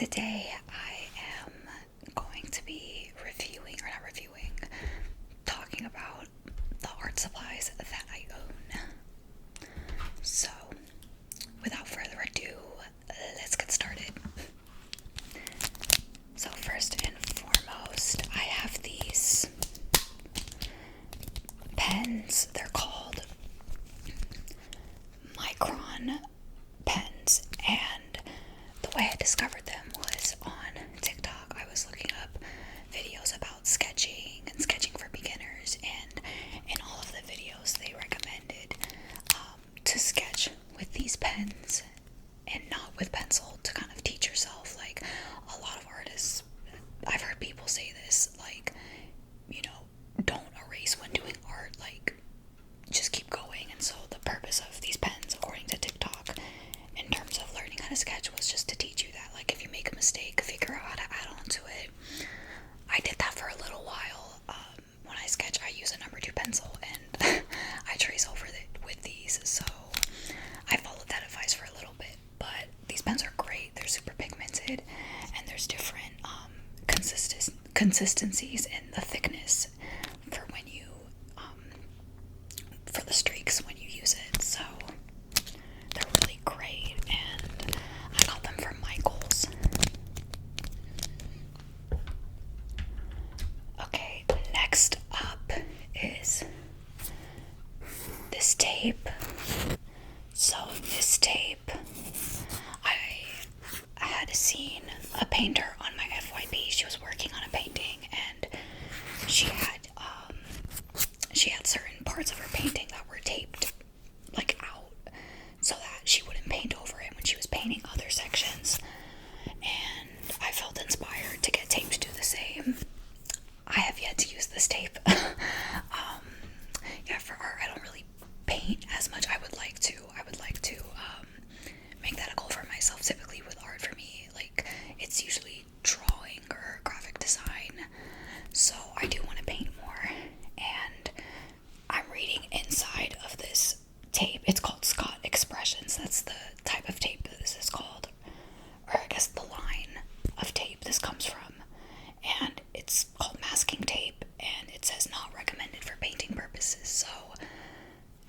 Today I am going to be talking about the art supplies that I own. So, without further ado, let's get started. So, first and foremost, I have these pens. They're called Micron pens, and the way I discovered them was on TikTok. I was looking up videos about sketching and sketching for beginners, and in all of the videos they recommended to sketch with these pens and not with pencil, to kind of teach yourself. Like, a lot of artists, I've heard people say this, like, don't erase when doing art, like, just keep going. And so the purpose of these pens, according to TikTok, in terms of learning how to sketch, was just to teach you that, like, if you make a mistake, figure out how to add on to it. I did that for a little while. When I sketch, I use a number 2 pencil, and I trace over it with these, so I followed that advice for a little bit. But these pens are great. They're super pigmented, and there's different consistencies in the thickness for when you for the streaks when you use it. So they're really great, and I got them from Michaels. Okay, next up is this tape. So this tape, I had seen a painter on my FYP. She was working on a painting, and she had certain parts of her painting that were taped, like, out, so that she wouldn't paint over it when she was painting other sections. And I felt inspired to get tape to do the same. I have yet to use this tape. Yeah, for art, I don't really paint as much. I would like to make that a goal for myself. Typically with art, for me, like, it's usually drawing or graphic design. So I do want to paint more, and I'm reading inside of this tape. It's called Scott Expressions. That's the type of tape that this is called, or I guess the line of tape this comes from. And it's called masking tape, and it says not recommended for painting purposes. So,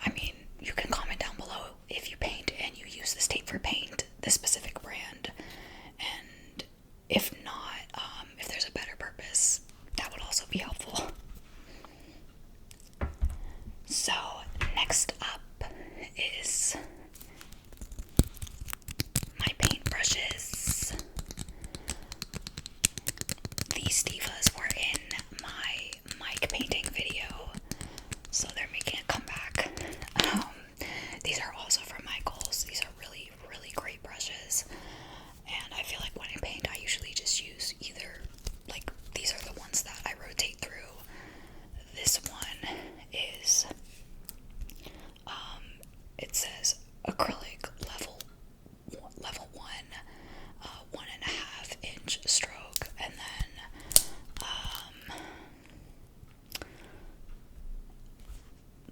I mean, you can comment down below if you paint and you use this tape for paint, this specific brand. And if not, if there's a better purpose, that would also be helpful. So, next up is my paintbrushes. These divas were in my mic painting video, so they're making a comeback. These are also from Michaels. These are really, really great brushes, and I feel like when I paint, I usually just use either, like, these are the ones that I rotate through. This one is, it says acrylic level 1, 1.5 inch stroke, and then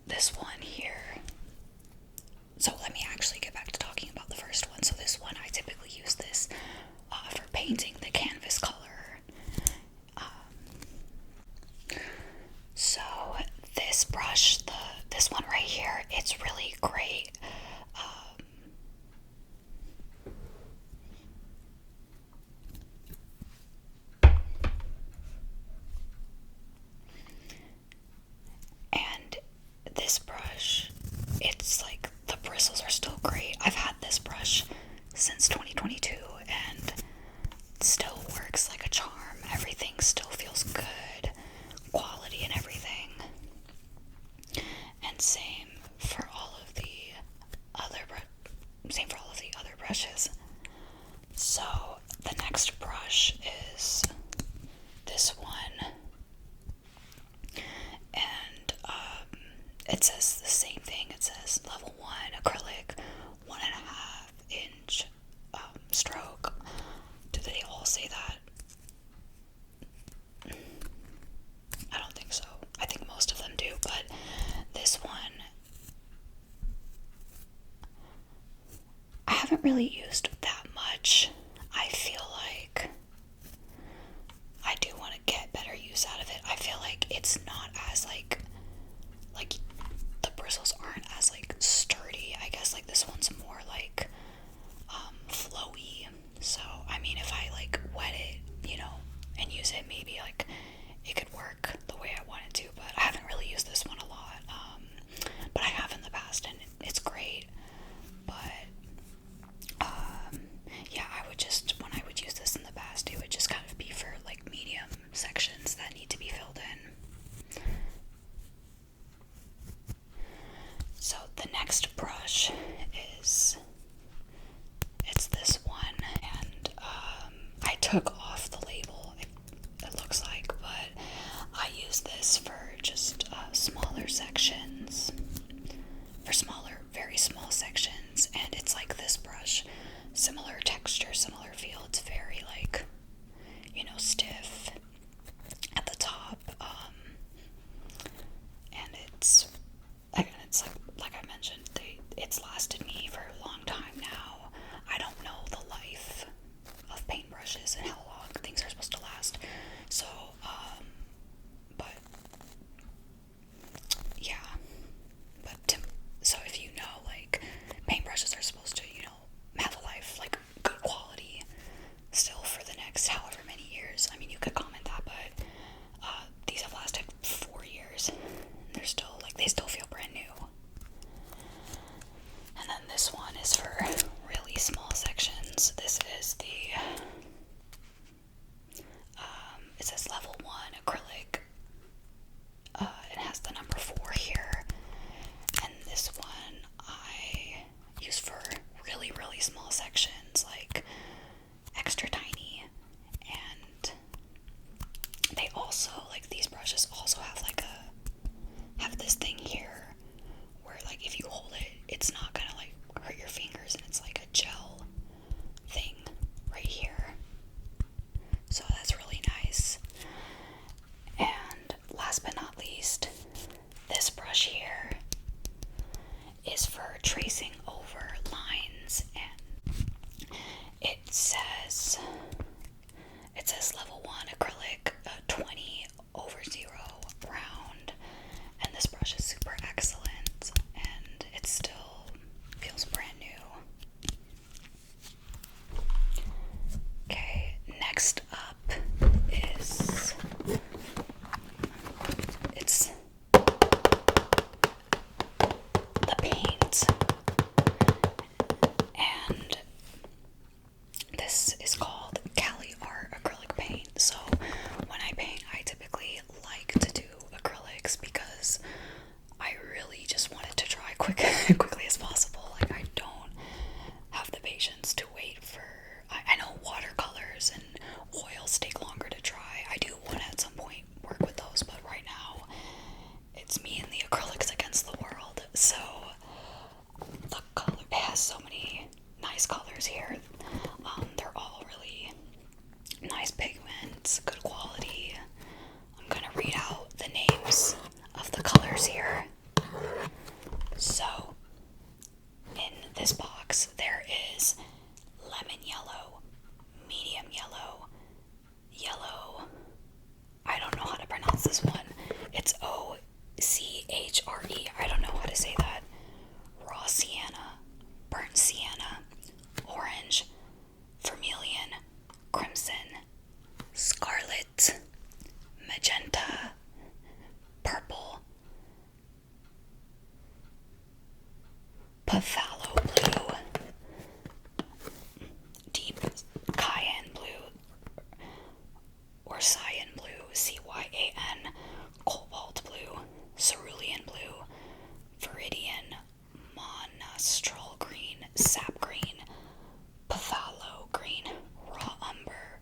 this one here. So let me actually get back to talking about the first one. So this one, I typically use this for painting the canvas color. So this brush, this one right here, it's really great. And this brush, it's like, the bristles are still great. I've had this brush since 2022, and it still works like a charm. Everything still feels good, quality and everything. And same for all of the other brushes. So the next brush is this one, and it says the same thing. It says level 1 acrylic, 1.5 inch stroke. Do they all say that? I don't think so. I think most of them do, but this one I haven't really used that much. I feel like took off the label, it looks like, but I use this for just smaller sections, for smaller, very small sections, and it's like this brush, similar texture, similar feel. It's very like, stiff at the top, and it's like I mentioned, it's lasted me for a long time now. I don't know the life of paintbrushes and how long things are supposed to last, so but yeah, so if you know, like, paintbrushes are supposed to, have a life, like good quality still for the next however many years. I mean, you could comment that, but these have lasted 4 years. They're still, like, they still feel brand new. And then this one is for really small sections. This is it says level 1 acrylic. It has the number 4 here. And this one I use for really, really small sections, like extra tiny. And they also, like, these brushes also have have this thing here where, like, if you hold it, it's not gonna like hurt your fingers, and it's like a gel thing right here. So that's really nice. And last but not least, this brush here is for tracing over lines, and it says level 1 acrylic, 20/0 round, and this brush is super excellent, and it still feels brand new. Okay, next up is the paint, and this is called Cali Art acrylic paint. So when I paint, I typically like to do acrylics because I really just want it to dry quickly as possible. Like, I don't have the patience to wait for. I know watercolors and oils take longer to dry. I do want to at some point work with those, but right now it's me and the acrylics against the world. So the color, it has so many nice colors here. They're all really nice pigments, good quality. I'm gonna read out the names of the colors here. So in this box there is lemon yellow, medium yellow, yellow, I don't know how to pronounce this one, it's OCHRE, I don't know how to say that, raw sienna, burnt sienna, orange, vermilion, crimson, scarlet, magenta, purple, phthalo blue, deep cayenne blue, or cyan blue, CYAN, cobalt blue, cerulean blue, viridian, monastral green, sap green, phthalo green, raw umber,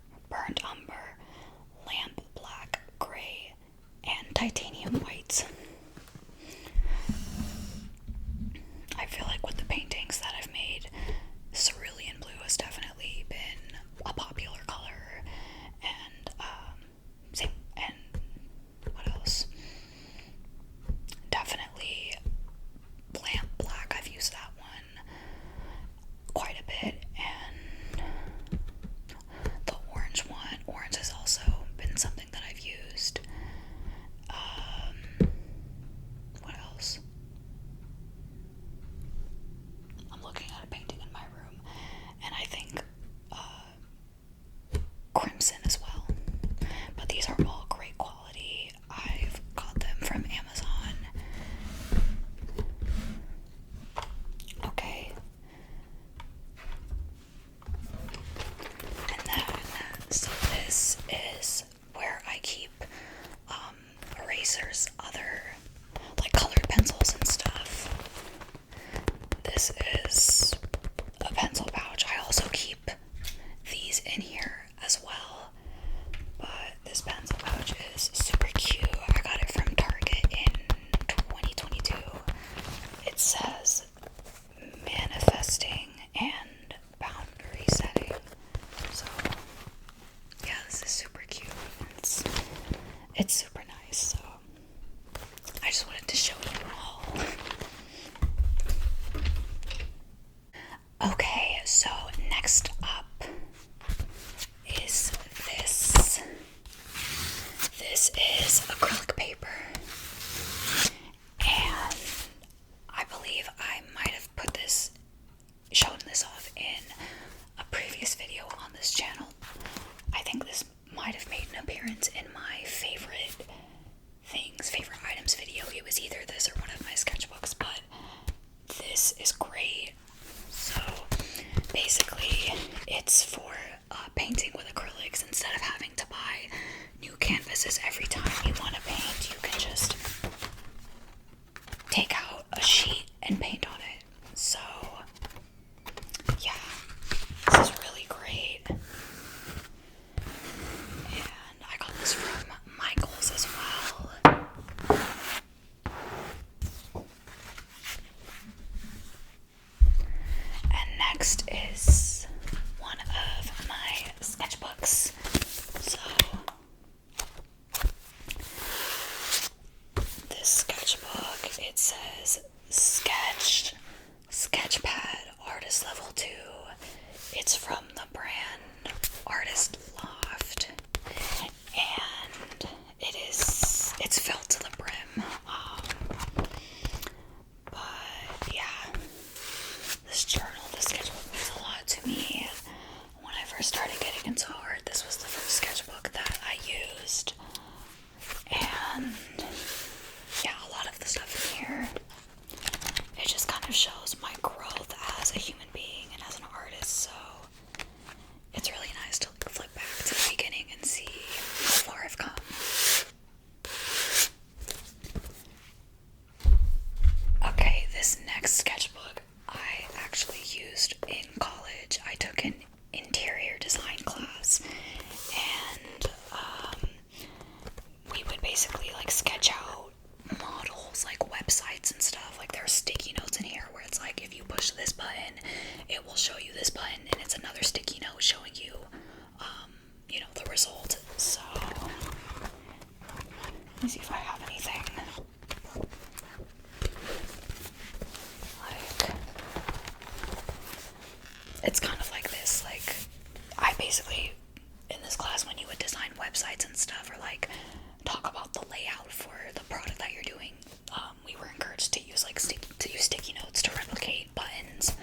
it's super nice, so I just wanted to show you all. Okay, so next up is this. This is acrylic paper, and I believe I might have shown this off in a previous video on this channel. I think this might have made an appearance in my favorite items video. It was either this or one of my sketchbooks, but this is great. So basically, it's for painting with acrylics. Instead of having to buy new canvases every time you want to paint, you can just take out a sheet and paint on it. So yeah, this is really great. And I got this from Michaels as well. And next is one of my sketchbooks. So this sketchbook, it says Sketchpad Artist Level 2. It's from the brand Artist Loft, and it's filled to the brim. But yeah, this sketchbook means a lot to me. When I first started getting into art, this was the first sketchbook that I used, and yeah, a lot of the stuff in here, it just kind of shows my growth as a human being and as an artist, so it's really nice to flip back to the beginning and see how far I've come. Okay, this next sketchbook I actually used in college. I took an interior design class, and we would basically like sketch out models, like websites and stuff. Like there are sticky notes in here where it's like, if you push this button, it will show you this button, and it's another sticky note showing you, the result. So let me see if I have anything. Like, it's kind of like this. Like, I basically, in this class, when you would design websites and stuff, or like talk about the layout for the product that you're doing, we were encouraged to use sticky notes to replicate buttons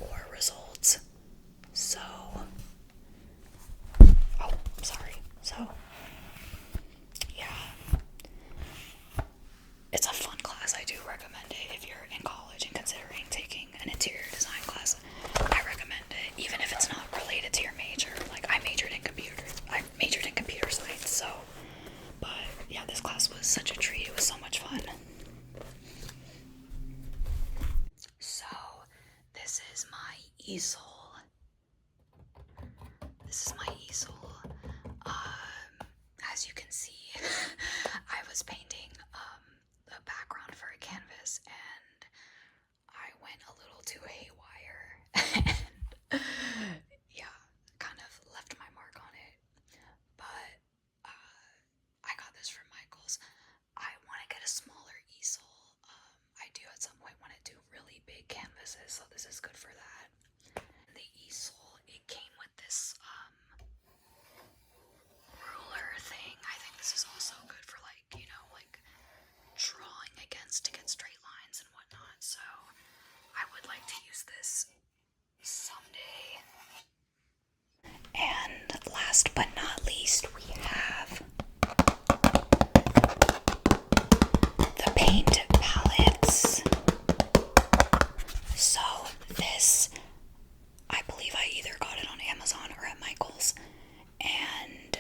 or results. So, yeah, it's a fun class. I do recommend it if you're in college and considering taking an interior design class. I recommend it, even if it's not related to your major. Like, I majored in computer science, so, but yeah, this class was such a treat. It was so much fun. So, this is my easel. As you can see, I was painting the background for a canvas, and I went a little too haywire, and yeah, kind of left my mark on it. But I got this from Michaels. I want to get a smaller easel. I do at some point want to do really big canvases, so this is good for that. The easel, it came with this ruler thing. I think this is also good for like drawing against to get straight lines and whatnot. So I would like to use this someday. And last but not least, we have the paint palettes. So this, I believe I either got it on Amazon or at Michaels, and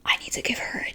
I need to give her a